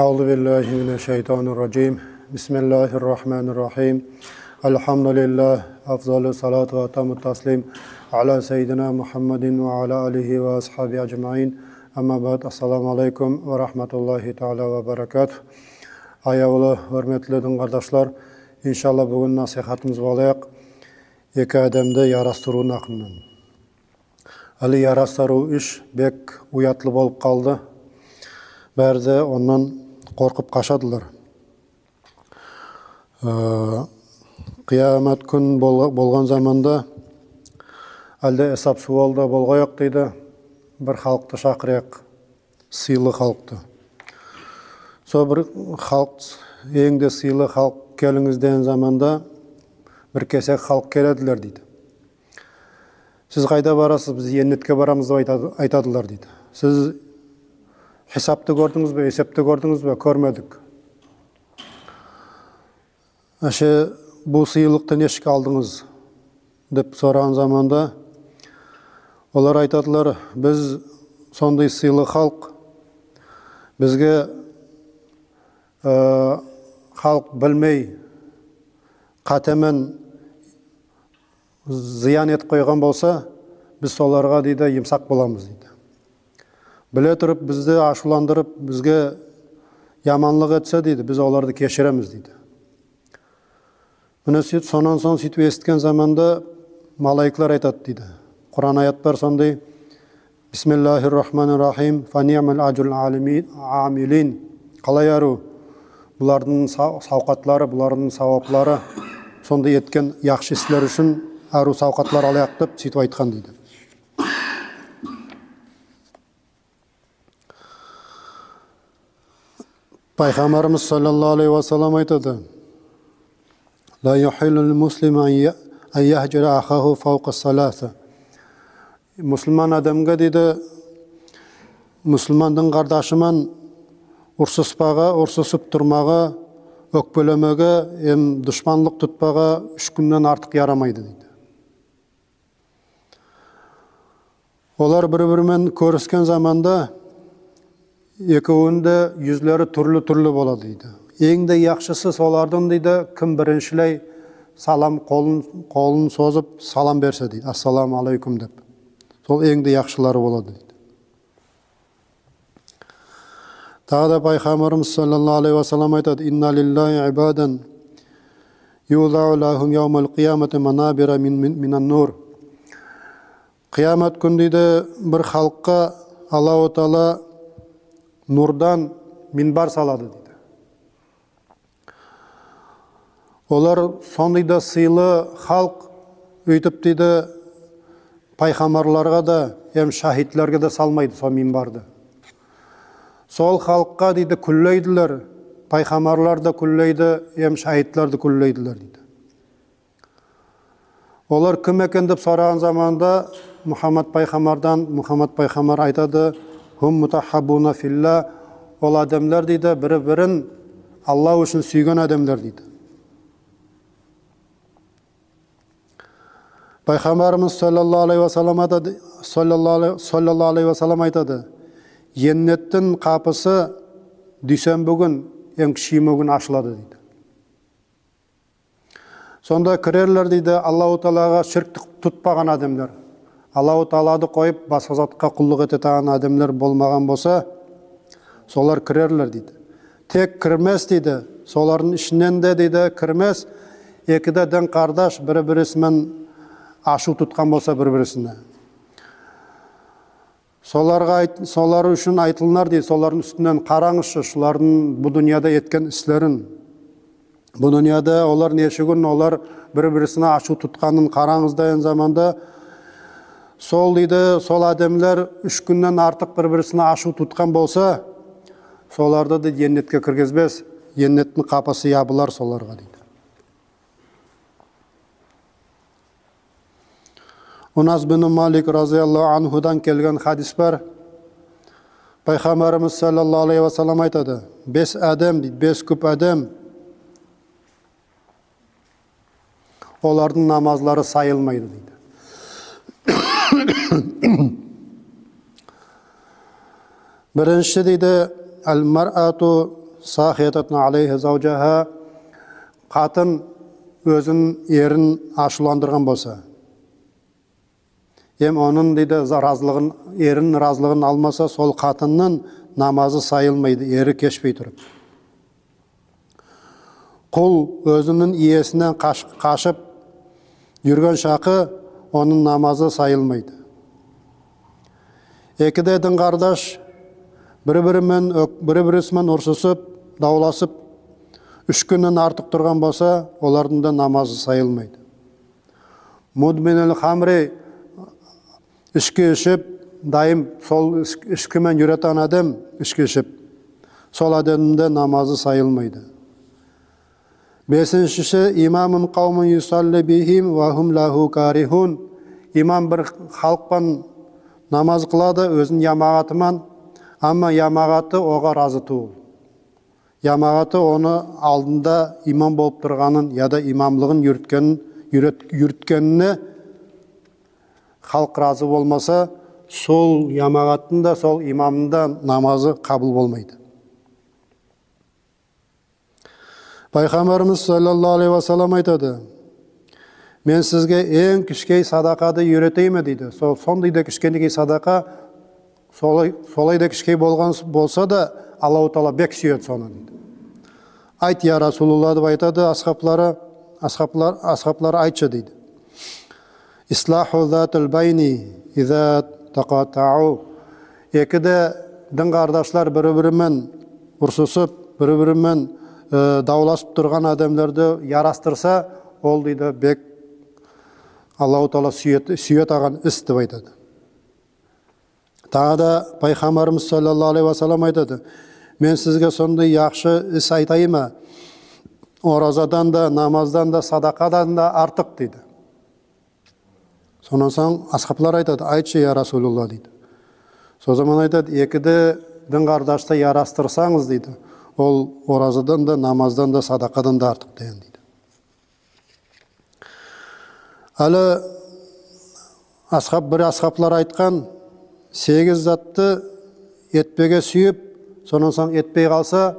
أعوذ بالله من الشيطان الرجيم بسم الله الرحمن الرحيم الحمد لله أفضل الصلاة وأتم التسليم على سيدنا محمد وعلى آله وأصحابه أجمعين أما بعد السلام عليكم ورحمة الله تعالى وبركاته Аяулы, hörmetli kardeşler, inşallah bugün nasihatımız bolajak iki adamды yarastırуу akынан. Али yarastırуу iş bek uyatlı bolup kaldı. Bäri de ondan korkup kaçadılar. Kıyamet gün bolgan zamanda alde hesap sualda bolgoyak deydi. Bir halkты şakırayak, sıylı halkты. So bir halk, eňde sıylı halk keliniz deýen zamanda bir kesek halk kelediler deydi. Siz kayda barasız, biz cennetke baramız dep aytadylar deydi. Siz hesapты gördüňizmi, esepti gördüňizmi? Körmedik. Aşe bu sıylıkta neşik aldınız dep soran zamanda olar aytadylar, biz sonday sıylı halk, bizge halk bilmey katemen ziyan etip koygan bolsa, biz solarga deydi yımsak bolamız deydi. Bile turup bizde aşulandırıp bizge yamanlık etse deydi, biz olardı keşiremiz deydi. Mine sonan son sütü estken zamanda malaiklar aytat deydi. Kur'an ayat bar sonday Bismillahirrahmanirrahim Fani'mal ajrul amilin Qalayaru bulardın savqatlары, bulardın savaplары sonda etken yaxşı işler üçün aru savqatlar alayak dep sütüp aytkan deydi. Peygamberimiz sallallahu aleyhi ve sellem aytadı. La yuhillul muslima an yahjura ahahu fawqa salasa. Müslüman adamga deydi, Müslümandın kardeşimen ursusup turmaga, ökpelemege, hem düşmanlık tutmaga 3 günden artık yaramaydı deydi. Olar bir-birimen körüsken zamanda ekowünde yüzleri türlü boladı deydi. Eňde yaxşысы solardan deydi, kim birinçiley salam kolun sozup salam berse deydi. Assalamu aleykum dep. Sol eňde yaxşılary boladı deydi. Tağa da Peygamberimiz sallallahu aleyhi ve sellem aytadı. İnna lillahi ibadan yudau lahum yawmal qiyamati manabira minan nur. Kıyamet günü deydi bir halkka Allah-u Teala nurdan minbar saladı deydi. Olar sonuyda sıylı halk öýtüp deydi paygamarlarga da hem şahitlerge de salmaydı son minbardı. Sol halkka deydi külleydiler, paygamarlar da külleydi, hem şahitler de külleydiler deydi. Olar kim eken dep soragan zamanda Muhammed paygamar aytadı, hum mutahabbuna fillah, ol adamlar deydi biri-birin Allah üçün süýgen adamlar deydi. Peygamberimiz sallallahu aleyhi ve sellem aytadı. Cennettin kapısı düsenbe gün, şime gün açılады deydi. Sonda kirerler deydi Allah-u Teala'ga şirk tutpagan adamlar. Allah-u Teala'ды koyup başka zatqa kulluk eteten adamlar bolmagan bolsa, solar kirerler deydi. Tek kirmez deydi. Soların işinden de deydi kirmez. Ekide den kardeş bir-birisinden aşu tutkan bolsa bir-birisine. Solar üçün aytılnar deydi. Soların üstünden karaňyşy, şuların bu dünyada etken islerin. Bu dünyada olar neşe gün olar bir-birisine aşu tutkanın karaňyz dayan zamanda sol deydi, sol adamlar 3 günden artık bir-birisine aşu tutkan bolsa, solarda da cennetke kirgizbez, cennetnin kapısı ýabylar solarga deydi. Unas bin Malik razıyallahu anhudan kelgen hadis bar. Peygamberimiz sallallahu aleyhi ve sellem aytadı. 5 adam deydi, 5 köp adam. Olardın namazları sayılmaydı deydi. Birinci deydi, el mar'atu сахиятатун алейхи заужаха, қатын өзін ерін ашуландырған болса, оның дейді ерін разылығын алмаса, сол қатынның намазы сайылмайды, ері кешпей тұрып. Құл өзінің иесінен қашып жүрген шақы, оның намазы сайылмайды. Екіде дін қардаш бір-бірісімен ұрсысып, дауласып, 3 күннен артық тұрған болса, олардың да намазы сайылмайды. Мудминул хамри, ішкі ішіп, дайым сол ішкімен жүретін адам, ішкі ішіп, сол адамда намазы сайылмайды. 5-ші, имамын қаумын юсалли бихим ва хум лаху карихун. Имам бір халықпен намаз қылады, өзін ямағатымен, амма ямағаты оға разы туыл. Ямағаты оны алдында имам болып тұрғанын, яда имамлығын үйреткеніне халық разы болмаса, сол ямағаттың сол имамның да намазы қабыл болмайды. Пайғамбарымыз саллаллаху алейхи ва саллям айтады: мен сізге ең кішкей садақады үйретейме дейді. Сондай да кішкенекей садақа, солай да кішкей болған болса да, Аллаху Тағала бек сүйеді соны дейді. Айт, я Расулулла деп айтады, асхаблар айтшы дейді. Ислаху затул байни иза тақатау. Екіде дін қардашлар бір-бірімен ұрсысып, бір-бірімен дауласып тұрған адамдарды ярастырса, ол дейді бек Аллаху Тағала сүйет аған іс деп айтады. Тағы да пайғамбарымыз саллаллаху алейхи ва саллям айтады: мен сізге сондай яқшы іс айтайыма, оразадан да, намаздан да, садақадан да артық дейді. Сонан соң асхаблар айтады: айтшы я Расулулла дейді. Сол zaman айтады: екіде дін қардашты ярастырсаңыз дейді, ол оразадан да, намаздан да, садақадан да артық деген дейді. Әлі бір асхаблар айтқан, 8 затты етпеге сүйіп, сонан соң етпей қалса,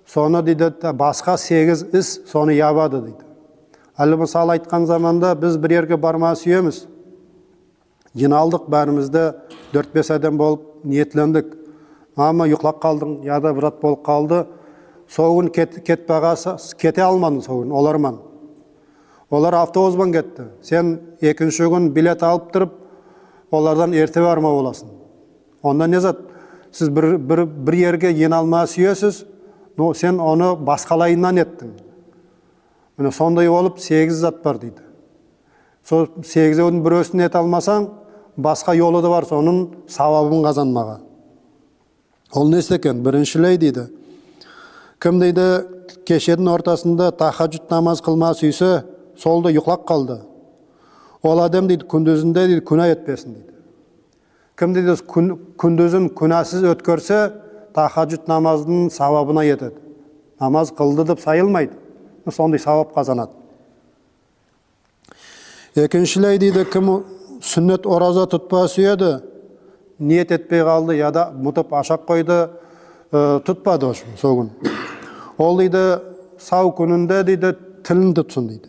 соны дейді басқа 8 іс соны ябады дейді. Әлі мысал айтқан заманда біз бір ерге барма сүйеміз. Жиналдық бәрімізді 4-5 адам болып ниетлендік. Ама ұйқлап қалдың, яда бірат болып қалды. Соғын кете алмадың соғын, оларман. Олар автобуспен кетті. Сен екінші күн билет алып тұрып, олардан ерте барма боласың. Онда не зат? Сіз бір ерге еналма сүйесіз, сен оны басқалайынан еттің. Сондай олып 8 зат бар дейді. Сол 8-дің бірөсін ет алмасаң, басқа yolu да бар, соның сауабын қазанмаға. Ол несі екен? Біріншілей дейді. Кім дейді, кешедің ортасында тахаджуд намаз қылма сүйсе, солда ұйқлап қалды. Ол адам дейді, күндізінде дейді, күнә етпесін дейді. Кім дейді, күндізін күнәсіз өткөрсе, тахаджуд намазының сауабына етеді. Намаз қылды деп сайылмайды. Сондай сауап қазанады. Екіншілей дейді, кім сүннет ораза тұтпа сүйеді, ниет етпей қалды, яда мұтып ашақ қойды, тұтпады соғын. Ол дейді, сау күнінде дейді, тілін тұтсын дейді.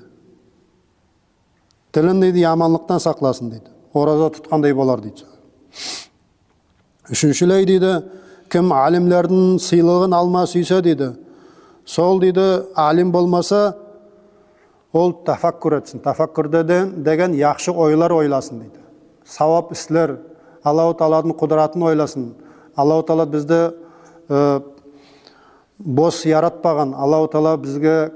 Тілін дейді, яманлықтан сақласын дейді. Ораза тұтқандай болар дейді. Үшіншілей дейді, кім алимлердің сыйлығын алма сүйсе дейді, сол дейді, алим болмаса, ол тафаккур етсін. Тафаккур деген яқшы ойлар ойласын дейді. Сауап істер, Аллаху Тағаладың құдыратын ойласын. Аллаху Тағала бізді бос яратпаған. Аллаху Тағала бізге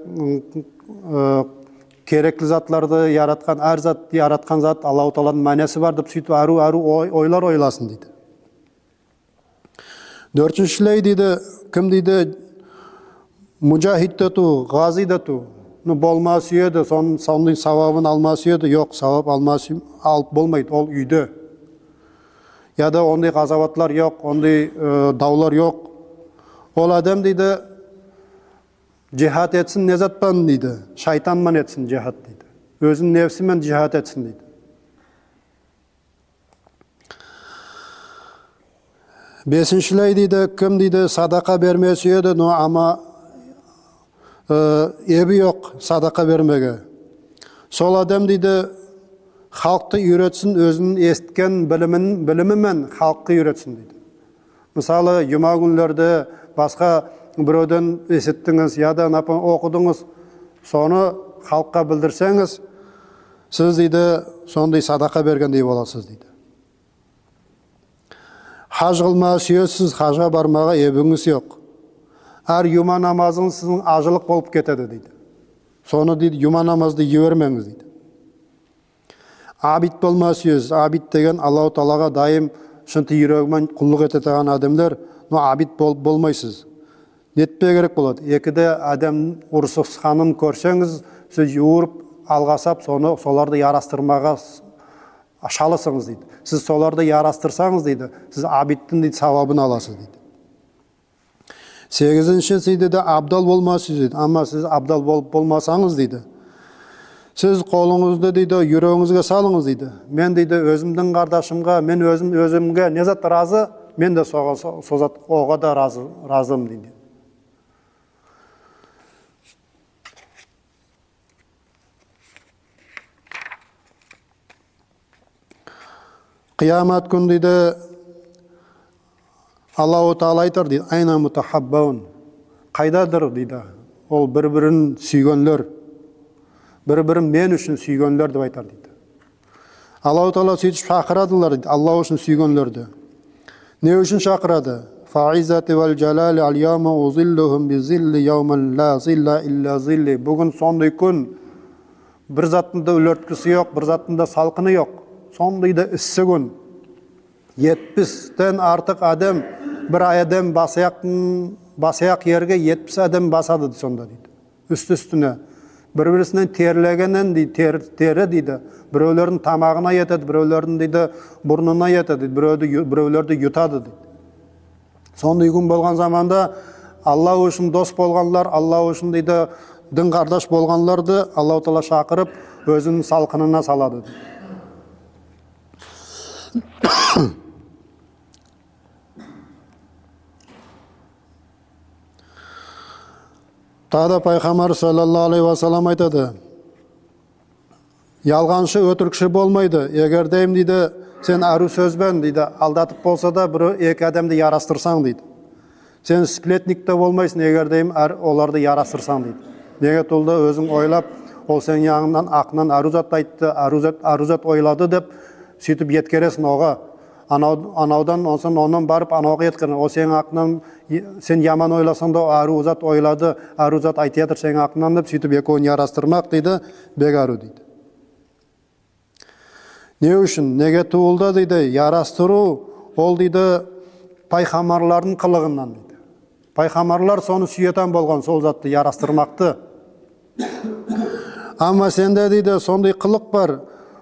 керекті затларды яратқан, әр зат яратқан зат Аллаху Тағаладың мәнесі бар деп сөйтіп әру ойлар ойласын дейді. Дөртіншілей дейді, кім дейді, мужахиддету, ғазидету, болма сүйеді, сондай сауабын алма сүйеді, жоқ, сауап алып болмайды, ол үйде. Яда ондай ғазаватлар жоқ, ондай даулар жоқ. Ол адам дейді, жихад етсін, не затпан дейді, шайтанман етсін жихад дейді. Өзін нефсімен жихад етсін дейді. Бесіншілей дейді, кім дейді садақа бермесе еді, но ама ебі жоқ садақа бермеге. Сол адам дейді халықты үйретсін, өзінің естіген білімімен халыққа үйретсін дейді. Мысалы, жұма күндерде басқа біреуден есіттіңіз, яда оқыдыңыз, соны халыққа білдірсеңіз, сіз дейді сондай садақа бергендей боласыз дейді. Хаж қылма сүйесіз, хажға бармаға ебіңіз жоқ. Әр жұма намазыңыз сіздің ажылық болып кетеді дейді. Соны дейді, жұма намазды жібермеңіз дейді. Абид болма сүйесіз. Абид деген Аллаху Тағалаға дайым шынты жүрегімен құллық ететін адамдар, но абид болмайсыз. Нетпе керек болады. Екіде адам ұрсықсқанын көрсеңіз, сіз жуырып алғасап, соларды ярастырмаға шалысыңыз дейді. Сіз соларды ярастырсаңыз дейді, сіз абидтің дейді сауабын аласыз дейді. Сегізінші дейді, абдал болмасыз дейді. Ама сіз абдал болмасаңыз дейді, сіз қолыңызды дейді жүрегіңізге салыңыз дейді. Мен дейді өзімдің қардашымға, мен өзімге не зат разы, мен де оға да разым дейді. Қиямат күн дейді, Аллаху Тағала айтар дейді, айна мутахаббаун, қайдадыр дейді, ол бір-бірін сүйгенлер, бір-бірін мен үшін сүйгенлер деп айтар дейді. Аллаху Тағала сөйтіп шақырадылар дейді, Алла үшін сүйгенлерді. Не үшін шақырады? Фаизати вал джалали аль-яма узиллухум бизилли яуман ла зилла илля зилли. Бүгін сондай күн, бір заттында өлерткісі жоқ, бір заттында салқыны жоқ. Сондайда іссі күн. 70-тен артық адам, бір адам басаяқ ерге 70 адам басады сонда дейді. Үсті-үстіне. Бір-бірісінен терлегенен дейді, тері дейді. Біреулердің тамағына етеді, біреулердің дейді бұрнына етеді, біреулерді ютады дейді. Сондай күн болған заманда Алла үшін дос болғанлар, Алла үшін дейді дін қардаш болғанларды Аллаху Тағала шақырып, өзінің салқынына салады дейді. Тағда пайғамбар саллаллаху алейхи ва саллям айтады, ялғаншы өтірікші болмайды. Егер дейм дейді, сен ару сөзбен дейді алдатып болса да екі адамды ярастырсаң дейді. Сен сплетник те болмайсың, егер дейм оларды ярастырсаң дейді. Неге толды өзің ойлап, ол сен яғынан ақынан арузат айтты, арузат ойлады деп сөйтіп еткересің оға. Анаудан онан барып анауға еткерін. О сен ақынан сен яман ойласаң да арузат ойлады, арузат айтыятыр сен ақынан деп сөйтіп екеуін ярастырмақ дейді, бегару дейді. Не үшін? Неге туылды дейді? Ярастыру ол дейді пайғамбарлардың қылығынан дейді. Пайғамбарлар соны сүйетін болған, сол затты ярастырмақты. Ама сенде дейді сондай қылық бар,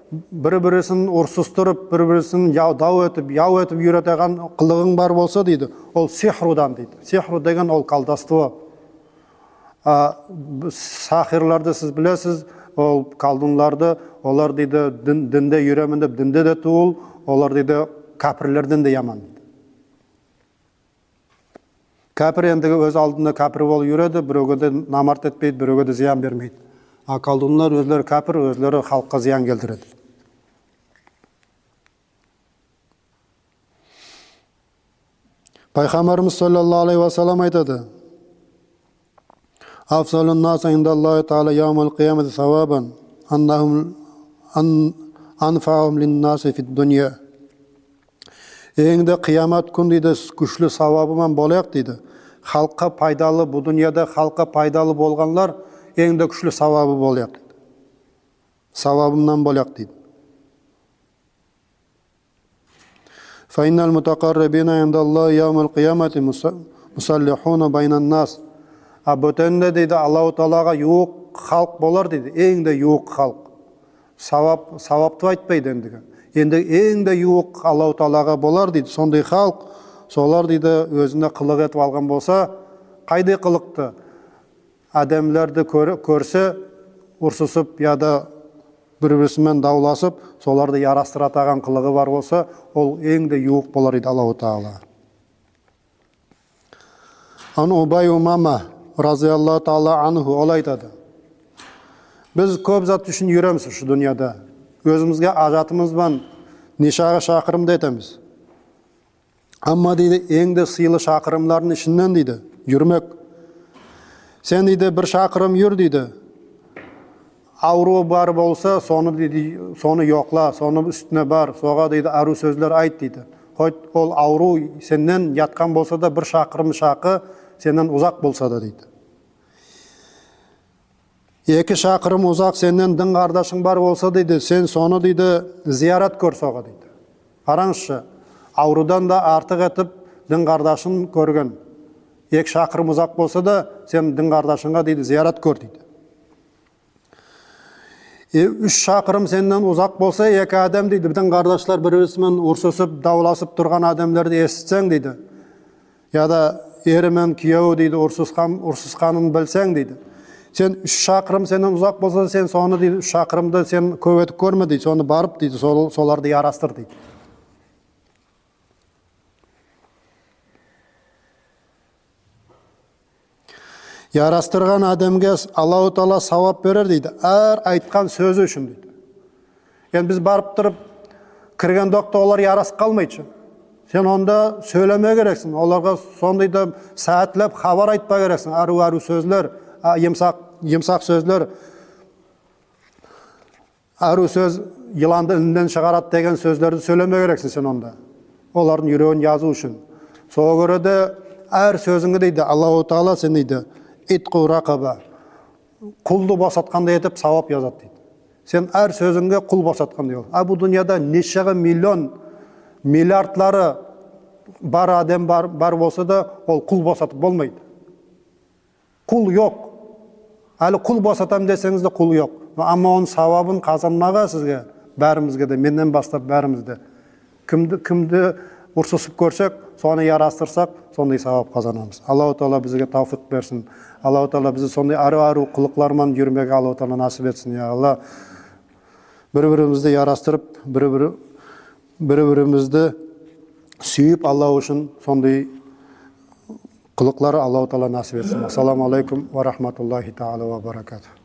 бір-бірісін ұрсыстырып, бір-бірісін яу етіп үйретеген қылығың бар болса дейді, ол сихрудан дейді. Сихру деген ол қалдастығы. Сахирларды сіз білесіз, ол қалдыңларды, олар дейді дінде үйремін деп, дінде де туыл, олар дейді кәпірлерден де яман дейді. Кәпір ендігі өз алдында кәпір бол үйреді, біреуге де намарт етпейді, біреуге де зиян бермейді. Қалдыңлар өзлері кәпір, өзлері халыққа зиян келтіреді. Пайғамбарымыз саллаллаху алейхи ва саллям айтады, Афзалун наса индаллахи таала яумал қиямати савабан анфаум линнаси фид дуния. Еңді қиямат күн дейді күшлі савабымен болайық дейді. Халыққа пайдалы, бұл дүнияда халыққа пайдалы болғанлар еңді күшлі савабы болайық дейді. Савабымнан болайық дейді. Файнал мутақаррабина индаллахи яумал қиямати мусаллихуна байнан нас. Бөтенде дейді Аллаху Тағалаға юық халық болар дейді. Еңді юық халық. Савапты айтпайды ендігі. Енді еңді юық Аллаху Тағалаға болар дейді. Сондай халық, солар дейді өзіне қылық етіп алған болса, қайдай қылықты? Адамларды көрсе, ұрсысып, яда бір-бірісімен дауласып, соларды ярастыратаған қылығы бар болса, ол еңді юық болар дейді Аллаху Тағала. Аны Убай Умама разияллаху таала анху ол айтады. Біз көп зат үшін жүреміз şu дүнияда. Өзімізге ажатымыз бар, нешағы шақырымды етеміз. Amma дейді, ең де сыйлы шақырымлардың ішінен дейді, жүрмек. Сен дейді, бір шақырым жүр дейді. Ауруы бар болса, соны дейді, соны yoqla, соны үстіне бар, соға дейді, ару сөздер айт дейді. Ол ауру сенен ятқан болса да, бір шақырым шақы сенен ұзақ болса да дейді. 2 шақырым ұзақ сенен дін қардашың бар болса дейді, сен соны дейді, зиярат көр соға дейді. Қараңызшы, аурудан да артық етіп дін қардашын көрген. 2 шақырым ұзақ болса да, сен дін қардашыңға дейді, зиярат көр дейді. 3 шақырым сенен ұзақ болса, 2 адам дейді, біздің қардашлар бір-бірісімен ұрсысып, дауласып тұрған адамдарды естісең дейді. Я да ерімен күйеуі дейді, ұрсысқанын білсең дейді. Сен 3 шақырым сенен ұзақ болса, сен соны дейді, 3 шақырымды сен көветіп көрме дейді, соны барып дейді, соларды ярастыр дейді. Ярастырған адамға Аллаху Таала сауап берер дейді, әр айтқан сөзі үшін дейді. Енді біз барып тұрып, кірген доқта олар ярасып қалмайды. Сен онда сөйлеме керексің, оларға сондайды сәтлеп хабар айтпа керексің, ару сөзлер, емсақ сөзлер, ару сөз yılanды үнінен шығарат деген сөздерді сөйлеме керексің сен онда. Олардың жүрегін жазу үшін. Соға көре де әр сөзіңі дейді, Аллаху Таала сен дейді, итқу рақаба, құлды босатқандай етіп сауап жазады дейді. Сен әр сөзіңге құл босатқандай бол. Бұл дүнияда нешеғі миллион, миллиардлары бар адам бар болса да, ол құл босатып болмайды. Құл жоқ. Әлі құл босатам десеңіз де құл жоқ. Amma onun savabın kazanmağa sizge, bärimizge de, menden bastap bärimizde. Kimdi ursusып görsek, sonra yarastırsak, sonday savab kazanamız. Allahu Teala bizge tavfik versin. Allahu Teala bizi sonday arı kılıklarman yürümege Allahu Teala nasip etsin ya Allah. Bir-birimizde yarastırıp, bir-birimizde suyup Allah için sonday kılıkları Allahu Teala nasip etsin. Assalamu alaikum ve rahmatullahi ta'ala ve barakatuh.